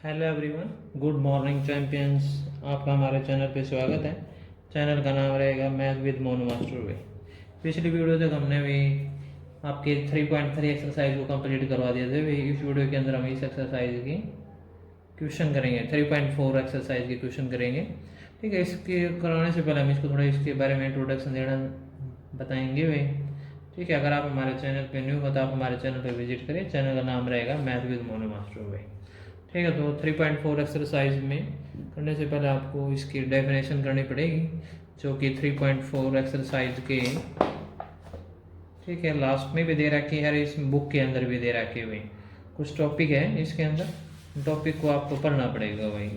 Hello everyone, good morning champions. आपका हमारे channel पे स्वागत है। चैनल का नाम रहेगा मैथ विद मोनू मास्टर वे। पिछली वीडियो तक हमने भी आपके 3.3 एक्सरसाइज को कंप्लीट करवा दिए थे। भी इस वीडियो के अंदर हम इस एक्सरसाइज की क्वेश्चन करेंगे, 3.4 एक्सरसाइज की क्वेश्चन करेंगे। ठीक है, इसके कराने से पहले हम इसको थोड़ा इसके बारे में इंट्रोडक्शन देना बताएंगे भाई। ठीक है, अगर आप हमारे चैनल पे न्यू हो तो आप हमारे चैनल पे विजिट करें। चैनल का नाम रहेगा मैथ विद मोनू मास्टर भाई। ठीक है, तो 3.4 एक्सरसाइज में करने से पहले आपको इसकी डेफिनेशन करनी पड़ेगी, जो कि 3.4 एक्सरसाइज के ठीक है लास्ट में भी दे रखी है, इस बुक के अंदर भी दे रखे हुए कुछ टॉपिक है। इसके अंदर टॉपिक को आपको पढ़ना पड़ेगा भाई।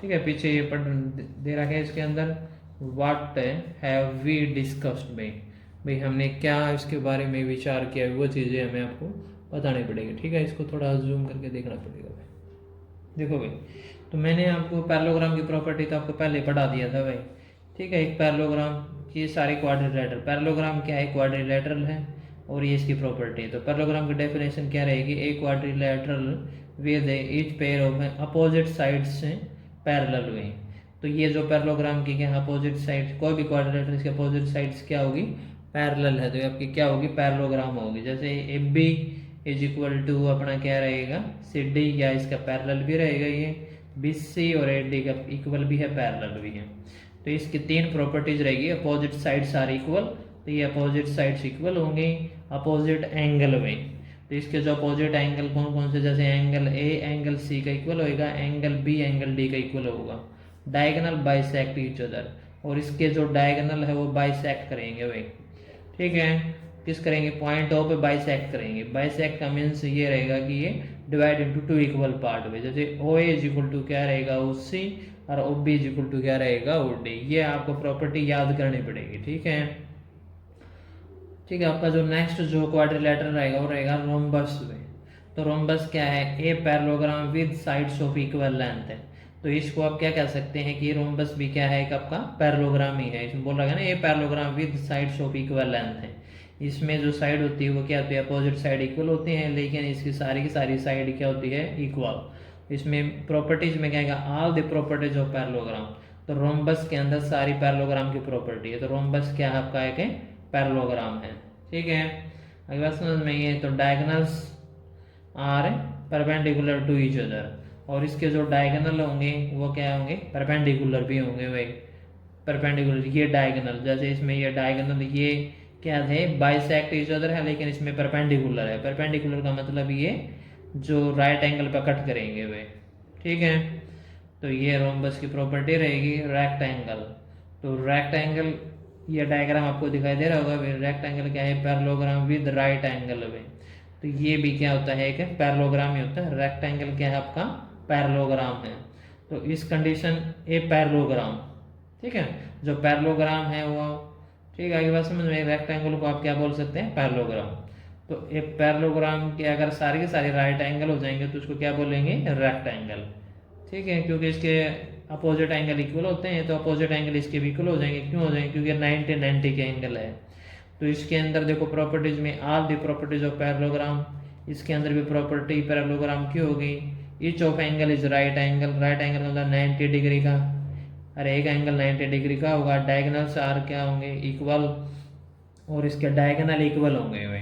ठीक है, पीछे ये पढ़ दे रखा है इसके अंदर, व्हाट हैव वी डिस्कस्ड भाई हमने क्या इसके बारे में विचार किया, वो चीज़ें हमें आपको बतानी पड़ेगी। ठीक है, इसको थोड़ा जूम करके देखना पड़ेगा भाई। देखो भाई, तो मैंने आपको पैरेललोग्राम की प्रॉपर्टी तो आपको पहले पढ़ा दिया था भाई। ठीक है, एक पैरेललोग्राम, ये सारे क्वाड्रिलेटरल, पैरेललोग्राम क्या है, क्वाड्रिलेटरल है और ये इसकी प्रॉपर्टी है। तो पैरेललोग्राम की डेफिनेशन क्या रहेगी, a quadrilateral with each pair of opposite sides parallel way. तो ये जो पैरेललोग्राम की क्या अपोजिट साइड, कोई भी क्वाड्रिलेटरल की अपोजिट साइड्स क्या होगी, पैरेलल है, तो आपकी क्या होगी, पैरेललोग्राम होगी। जैसे A B is equal to अपना क्या रहेगा, सी डी, या इसका पैरेलल भी रहेगा ये बी सी, और ए डी का इक्वल भी है, पैरेलल भी है। तो इसकी तीन प्रॉपर्टीज रहेगी, अपोजिट साइड्स आर इक्वल, तो ये अपोजिट साइड्स इक्वल होंगे अपोजिट एंगल में। तो इसके जो अपोजिट एंगल कौन कौन से, जैसे एंगल ए एंगल सी का इक्वल होगा, एंगल बी एंगल डी का इक्वल होगा। डायगोनल बाइसेक्ट ईच अदर, और इसके जो डायगोनल है वो बाइसेक्ट करेंगे भाई। ठीक है, किस करेंगे, पॉइंट ओ पे बाइसेक्ट करेंगे। बाइसेक्ट का मीन्स ये रहेगा कि ये divide into two equal part में। जैसे O A is equal to क्या रहेगा, ओ सी, और O B is equal to क्या रहेगा, ओ डी। ये आपको प्रॉपर्टी याद करनी पड़ेगी। ठीक है, ठीक है, आपका जो नेक्स्ट जो क्वाड्रिलेटरल रहेगा वो रहेगा रोम्बस में। तो रोम्बस क्या है, a parallelogram with sides of equal length है। तो इसको आप क्या कह सकते हैं कि रोम्बस भी क्या है, एक आपका पैरेललोग्राम ही है। इसमें बोल रहा है ना, a parallelogram with sides of equal length है। इसमें जो साइड होती है वो क्या होती है, अपोजिट साइड इक्वल होती हैं, लेकिन इसकी सारी की सारी साइड क्या होती है, इक्वल। इसमें प्रॉपर्टीज में क्या है, all the properties of parallelogram. तो रोम्बस के अंदर सारी पैरेललोग्राम की प्रॉपर्टी है। तो रोम्बस क्या है आपका, एक पैरेललोग्राम है। ठीक है, अगली बात समझ में ये, तो diagonals are perpendicular to each other, और इसके जो डायगोनल होंगे वो क्या होंगे, परपेंडिकुलर भी होंगे भाई। परपेंडिकुलर ये डायगोनल, जैसे इसमें ये डायगोनल ये क्या है, बाइसेक्ट ईच अदर है, लेकिन इसमें परपेंडिकुलर है। परपेंडिकुलर का मतलब ये जो राइट एंगल पर कट करेंगे वे। ठीक है, तो ये रोम्बस की प्रॉपर्टी रहेगी। रेक्टेंगल, तो रेक्टेंगल ये डायग्राम आपको दिखाई दे रहा होगा। रेक्टेंगल क्या है, पैरेललोग्राम विद राइट एंगल वे। तो ये भी क्या होता है, एक पैरेललोग्राम ही होता है। रेक्टेंगल क्या है आपका, पैरेललोग्राम है। तो इस कंडीशन ए पैरेललोग्राम, ठीक है, जो पैरेललोग्राम है वो, ठीक है, आगे बात समझ में, रेक्टेंगल को आप क्या बोल सकते हैं, पैरेललोग्राम। तो एक पैरेललोग्राम के अगर सारे के सारे राइट एंगल हो जाएंगे तो उसको क्या बोलेंगे, रेक्टेंगल। ठीक है, क्योंकि इसके अपोजिट एंगल इक्वल होते हैं, तो अपोजिट एंगल इसके भी इक्वल हो जाएंगे। क्यों हो जाएंगे, क्योंकि 90 के एंगल है। तो इसके अंदर देखो प्रॉपर्टीज में, all the properties of parallelogram, इसके अंदर भी प्रॉपर्टी पैरेललोग्राम की होगी। Each of angle is right angle, right angle मतलब 90 डिग्री का, अरे एक एंगल 90 डिग्री का होगा। डायगोनल्स आर क्या होंगे, इक्वल, और इसके डायगोनल इक्वल होंगे भाई।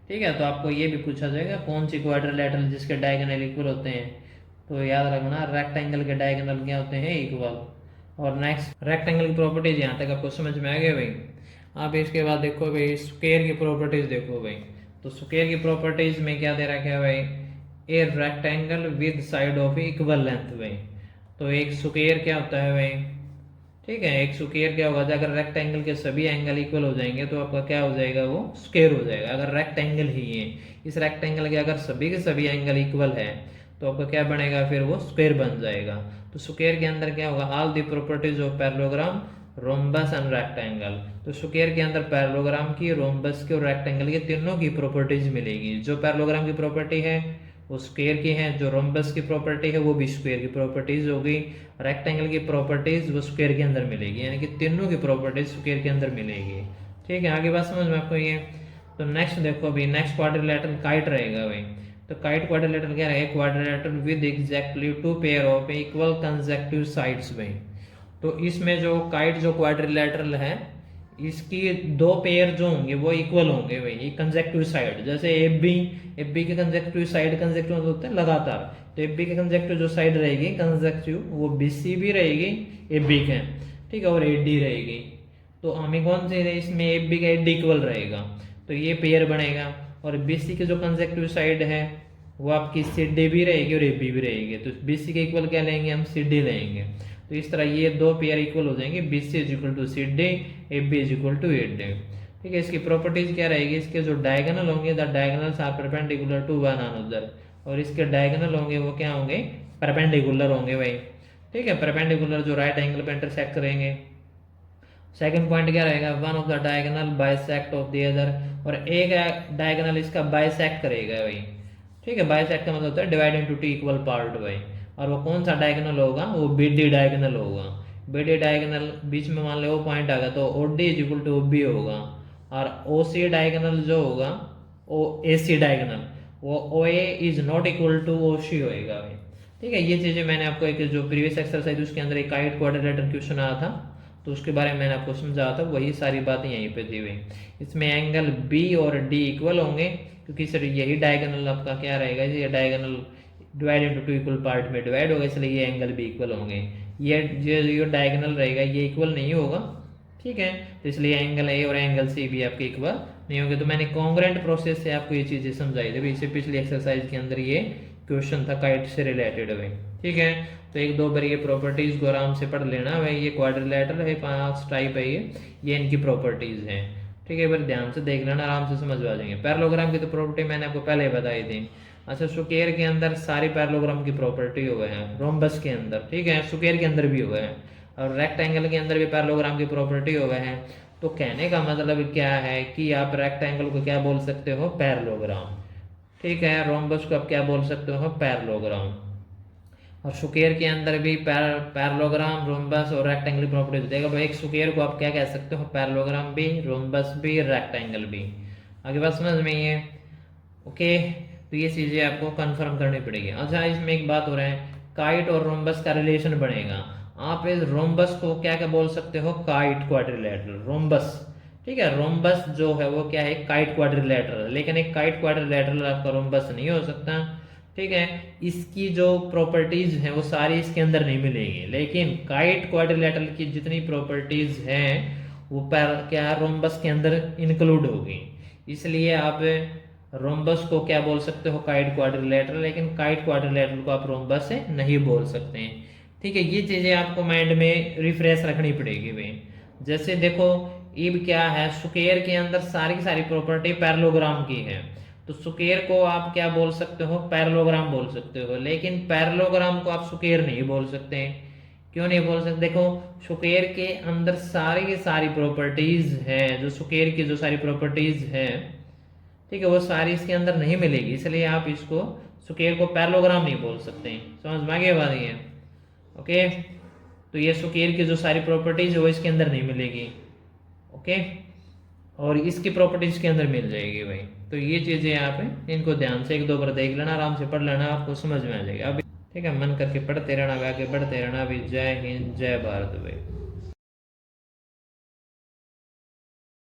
ठीक है, तो आपको ये भी पूछा जाएगा कौन सी क्वाड्रिलेटरल जिसके डायगोनल इक्वल होते हैं, तो याद रखना रेक्टेंगल के डायगोनल क्या होते हैं, इक्वल। और नेक्स्ट रेक्टेंगल की प्रॉपर्टीज यहाँ तक आपको समझ में आ गया भाई। आप इसके बाद देखो भाई, स्क्वायर की प्रॉपर्टीज देखो भाई। तो स्क्वायर की प्रॉपर्टीज में क्या दे रखा है भाई, a rectangle with side of equal length भाई। तो एक स्क्वायर क्या होता है भाई, ठीक है, एक स्क्वायर क्या होगा, अगर रेक्टेंगल के सभी एंगल इक्वल हो जाएंगे तो आपका क्या हो जाएगा, वो स्क्वायर हो जाएगा। अगर रेक्टेंगल ही है, इस रेक्टेंगल के अगर सभी के सभी एंगल इक्वल है तो आपका क्या बनेगा, फिर वो स्क्वायर बन जाएगा। तो स्क्वायर के अंदर क्या होगा, all the properties of parallelogram, rhombus and rectangle. तो स्क्वायर के अंदर पैरेललोग्राम की, रोम्बस की और रेक्टेंगल की तीनों की प्रॉपर्टीज मिलेगी। जो पैरेललोग्राम की प्रॉपर्टी है वो स्क्वायर की है, जो रोम्बस की प्रॉपर्टी है वो भी स्क्वायर की प्रॉपर्टीज होगी, रेक्टेंगल की प्रॉपर्टीज वो स्क्वायर के अंदर मिलेगी, यानी कि तीनों की प्रॉपर्टीज स्क्वायर के अंदर मिलेगी। ठीक है, आगे बात समझ में आपको ये। तो नेक्स्ट देखो अभी, नेक्स्ट क्वाड्रिलेटरल काइट रहेगा भाई। तो काइट क्वाड्रिलेटरल क्या रहेगा, quadrilateral with exactly two pair of equal consecutive sides भाई। तो इसमें जो काइट जो क्वाड्रिलेटरल है इसकी दो पेयर जो होंगे वो इक्वल होंगे भाई, कंसेक्यूटिव साइड। जैसे एफ बी के कंसेक्यूटिव साइड कंसेक्यूटिव होते हैं लगातार, तो एफ बी के कंसेक्यूटिव जो साइड रहेगी कंसेक्यूटिव वो बी सी भी रहेगी एफ बी के, ठीक है, और ए डी रहेगी। तो हमें कौन से इसमें एफ बी का ए डी इक्वल रहेगा, तो ये पेयर बनेगा। और बी सी के जो कंसेक्यूटिव साइड है वो आपकी सी डी भी रहेगी और ए बी भी रहेगी, तो बी सी के इक्वल क्या लेंगे हम, सी डी लेंगे। तो इस तरह ये दो पेयर इक्वल हो जाएंगे, B C is equal to C D, A B is equal to A D, ठीक है। इसकी प्रॉपर्टीज क्या रहेगी, इसके जो डायगोनल होंगे the diagonals are perpendicular to one another, और इसके डायगोनल होंगे वो क्या होंगे, परपेंडिकुलर होंगे भाई, ठीक है, परपेंडिकुलर जो राइट एंगल पे इंटरसेक्ट करेंगे। सेकंड पॉइंट क्या रहेगा, one of the diagonal bisect of the other, और एक डायगोनल इसका बाइसेक्ट करेगा भाई, ठीक है। बाइसेक्ट का मतलब होता है divide into two equal part भाई। और वो कौन सा डायगोनल होगा, वो बी डी डायगोनल होगा। बी डी डायगोनल बीच में मान लो वो पॉइंट आ गया तो O D is equal to O B होगा, और ओ सी डायगोनल जो होगा ओ ए सी डायगोनल वो O A is not equal to O C होएगा भाई, ठीक है। ये चीज़ें मैंने आपको एक जो प्रीवियस एक्सरसाइज उसके अंदर एक काइट क्वाड्रिलेटरल क्वेश्चन आया था तो उसके बारे में मैंने आपको समझाया था, वही सारी बातें यहीं पे दी हुई। इसमें एंगल बी और डी इक्वल होंगे क्योंकि सर यही डायगोनल आपका क्या रहेगा, ये diagonal divide into two equal part में डिवाइड होगा, इसलिए ये एंगल भी इक्वल होंगे। ये डायगोनल रहेगा ये इक्वल नहीं होगा, ठीक है, तो इसलिए एंगल ए और एंगल सी भी आपके इक्वल नहीं होंगे। तो मैंने कॉन्ग्रेंट प्रोसेस से आपको ये चीज़ें समझाई थी, इससे पिछली एक्सरसाइज के अंदर ये क्वेश्चन था काइट से रिलेटेड भाई, ठीक है। तो एक दो बार ये प्रॉपर्टीज को आराम से पढ़ लेना भाई, ये क्वाड्रिलेटरल है, 5 टाइप है ये इनकी प्रॉपर्टीज हैं, ठीक है। बार ध्यान से देख लेना, आराम से समझ आ जाएंगे। पैरेललोग्राम की तो प्रॉपर्टी मैंने आपको पहले बताई थी। अच्छा, स्क्वायर के अंदर सारी पैरेललोग्राम की प्रॉपर्टी हुए हैं, रोम्बस के अंदर, ठीक है, स्क्वायर के अंदर भी हुए हैं, और रेक्टेंगल के अंदर भी पैरेललोग्राम की प्रॉपर्टी हुए हैं। तो कहने का मतलब क्या है कि आप रेक्टेंगल को क्या बोल सकते हो, पैरेललोग्राम, ठीक है। रोम्बस को आप क्या बोल सकते हो, पैरेललोग्राम। और स्क्वायर के अंदर भी पैरेललोग्राम, रोम्बस और रेक्टेंगल प्रॉपर्टी देगा भाई। एक स्क्वायर को आप क्या कह सकते हो, पैरेललोग्राम भी, रोम्बस भी, रेक्टेंगल भी। आगे बात समझ में ये, ओके। तो ये चीज़ें आपको कंफर्म करनी पड़ेगी। अच्छा, इसमें एक बात हो रहा है, काइट और रोम्बस का रिलेशन बनेगा। आप इस रोम्बस को क्या क्या बोल सकते हो, काइट क्वाड्रिलेटरल, रोम्बस, ठीक है। रोम्बस जो है वो क्या है, काइट क्वाड्रिलेटरल, लेकिन एक काइट क्वाड्रिलेटरल आपका रोम्बस नहीं हो सकता, ठीक है। इसकी जो प्रॉपर्टीज हैं वो सारी इसके अंदर नहीं मिलेगी, लेकिन काइट क्वाड्रिलेटरल की जितनी प्रॉपर्टीज हैं वो क्या रोम्बस के अंदर इंक्लूड होगी। इसलिए आप रोम्बस को क्या बोल सकते हो, काइट क्वाड्रिलेटरल, लेकिन काइट क्वाड्रिलेटरल को आप रोम्बस से नहीं बोल सकते हैं, ठीक है। ये चीज़ें आपको माइंड में रिफ्रेश रखनी पड़ेगी भाई। जैसे देखो इब क्या है, स्क्वायर के अंदर सारी की सारी प्रॉपर्टी पैरेललोग्राम की है, तो स्क्वायर को आप क्या बोल सकते हो, पैरेललोग्राम बोल सकते हो, लेकिन पैरेललोग्राम को आप स्क्वायर नहीं बोल सकते हैं। क्यों नहीं बोल सकते, देखो स्क्वायर के अंदर सारी की सारी प्रॉपर्टीज हैं, जो स्क्वायर की जो सारी प्रॉपर्टीज हैं, ठीक है, वो सारी इसके अंदर नहीं मिलेगी, इसलिए आप इसको स्क्वायर को पैरेललोग्राम नहीं बोल सकते हैं। समझ में आ गई बात ये, ओके। तो ये स्क्वायर की जो सारी प्रॉपर्टीज है वो इसके अंदर नहीं मिलेगी, ओके, और इसकी प्रॉपर्टीज के अंदर मिल जाएगी भाई। तो ये चीज़ें आप इनको ध्यान से एक दो बार देख लेना, आराम से पढ़ लेना, आपको समझ में आ जाएगा। अभी ठीक है, मन करके पढ़ते रहना, आगे बढ़ते रहना। अभी जय हिंद, जय भारत भाई।